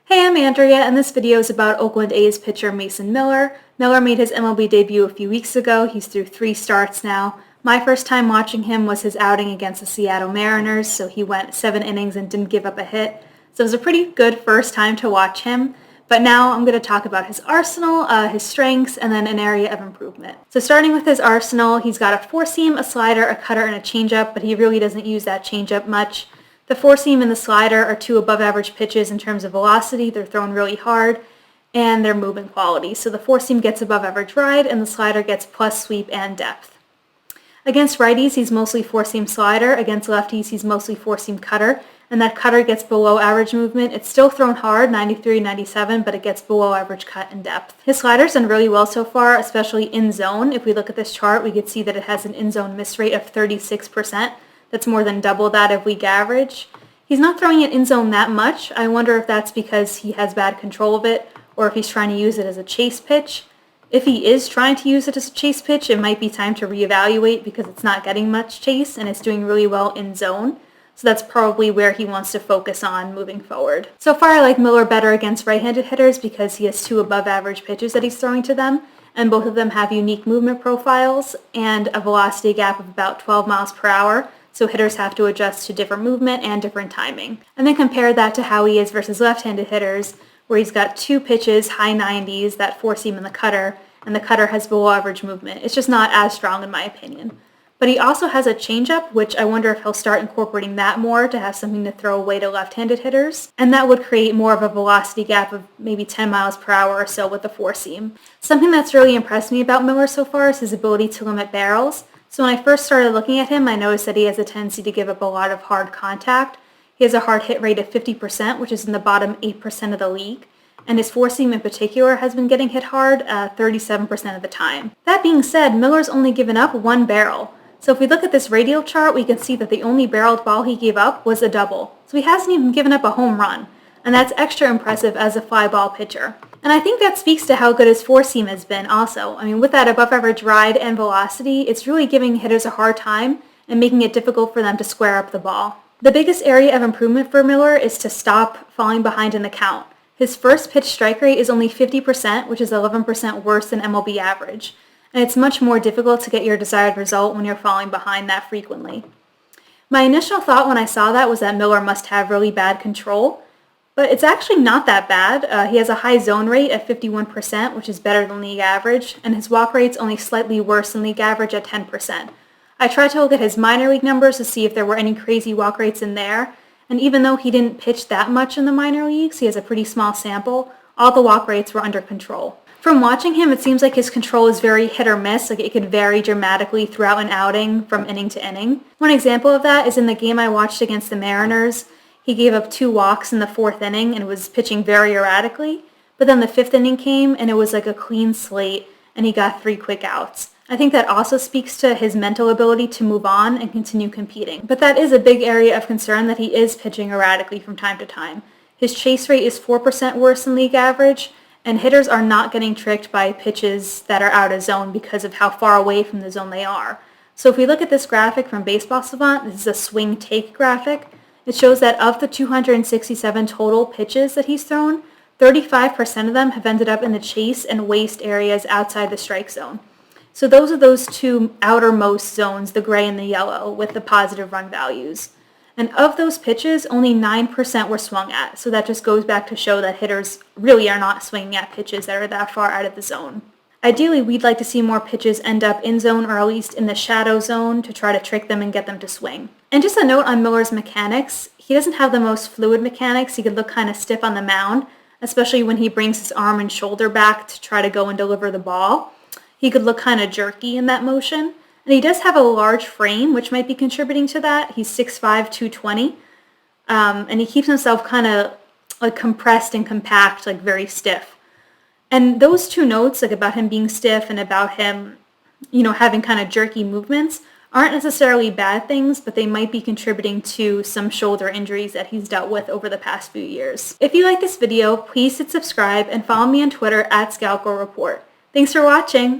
Hey, I'm Andrea, and this video is about Oakland A's pitcher Mason Miller. Miller made his MLB debut a few weeks ago. He's through 3 starts now. My first time watching him was his outing against the Seattle Mariners, so he went 7 innings and didn't give up a hit. So it was a pretty good first time to watch him. But now I'm going to talk about his arsenal, his strengths, and then an area of improvement. So starting with his arsenal, he's got a 4-seam, a slider, a cutter, and a changeup, but he really doesn't use that changeup much. The 4-seam and the slider are 2 above-average pitches in terms of velocity. They're thrown really hard, and they're moving quality. So the 4-seam gets above-average ride, and the slider gets plus sweep and depth. Against righties, he's mostly 4-seam slider. Against lefties, he's mostly 4-seam cutter, and that cutter gets below average movement. It's still thrown hard, 93, 97, but it gets below average cut and depth. His slider's done really well so far, especially in zone. If we look at this chart, we could see that it has an in-zone miss rate of 36%. That's more than double that of league average. He's not throwing it in zone that much. I wonder if that's because he has bad control of it or if he's trying to use it as a chase pitch. If he is trying to use it as a chase pitch, it might be time to reevaluate because it's not getting much chase and it's doing really well in zone. So that's probably where he wants to focus on moving forward. So far I like Miller better against right-handed hitters because he has 2 above average pitches that he's throwing to them, and both of them have unique movement profiles and a velocity gap of about 12 miles per hour. So hitters have to adjust to different movement and different timing. And then compare that to how he is versus left-handed hitters, where he's got 2 pitches, high 90s, that 4-seam and the cutter has below average movement. It's just not as strong in my opinion. But he also has a changeup, which I wonder if he'll start incorporating that more to have something to throw away to left-handed hitters. And that would create more of a velocity gap of maybe 10 miles per hour or so with the 4-seam. Something that's really impressed me about Miller so far is his ability to limit barrels. So when I first started looking at him, I noticed that he has a tendency to give up a lot of hard contact. He has a hard hit rate of 50%, which is in the bottom 8% of the league. And his 4-seam in particular has been getting hit hard 37% of the time. That being said, Miller's only given up 1 barrel. So if we look at this radial chart, we can see that the only barreled ball he gave up was a double. So he hasn't even given up a home run. And that's extra impressive as a fly ball pitcher. And I think that speaks to how good his 4-seam has been also. I mean, with that above average ride and velocity, it's really giving hitters a hard time and making it difficult for them to square up the ball. The biggest area of improvement for Miller is to stop falling behind in the count. His first pitch strike rate is only 50%, which is 11% worse than MLB average. And it's much more difficult to get your desired result when you're falling behind that frequently. My initial thought when I saw that was that Miller must have really bad control. But it's actually not that bad. He has a high zone rate at 51%, which is better than league average, and his walk rate's only slightly worse than league average at 10%. I tried to look at his minor league numbers to see if there were any crazy walk rates in there, and even though he didn't pitch that much in the minor leagues, he has a pretty small sample, all the walk rates were under control. From watching him, it seems like his control is very hit or miss, like it could vary dramatically throughout an outing from inning to inning. One example of that is in the game I watched against the Mariners. He gave up 2 walks in the 4th inning and was pitching very erratically. But then the 5th inning came and it was like a clean slate and he got 3 quick outs. I think that also speaks to his mental ability to move on and continue competing. But that is a big area of concern that he is pitching erratically from time to time. His chase rate is 4% worse than league average, and hitters are not getting tricked by pitches that are out of zone because of how far away from the zone they are. So if we look at this graphic from Baseball Savant, this is a swing take graphic. It shows that of the 267 total pitches that he's thrown, 35% of them have ended up in the chase and waste areas outside the strike zone. So those are those 2 outermost zones, the gray and the yellow, with the positive run values. And of those pitches, only 9% were swung at. So that just goes back to show that hitters really are not swinging at pitches that are that far out of the zone. Ideally, we'd like to see more pitches end up in zone or at least in the shadow zone to try to trick them and get them to swing. And just a note on Miller's mechanics, he doesn't have the most fluid mechanics. He could look kind of stiff on the mound, especially when he brings his arm and shoulder back to try to go and deliver the ball. He could look kind of jerky in that motion. And he does have a large frame, which might be contributing to that. He's 6'5", 220. And he keeps himself kind of like compressed and compact, like very stiff. And those 2 notes, like about him being stiff and about him, having kind of jerky movements, aren't necessarily bad things, but they might be contributing to some shoulder injuries that he's dealt with over the past few years. If you like this video, please hit subscribe and follow me on Twitter @ScalcoReport. Thanks for watching!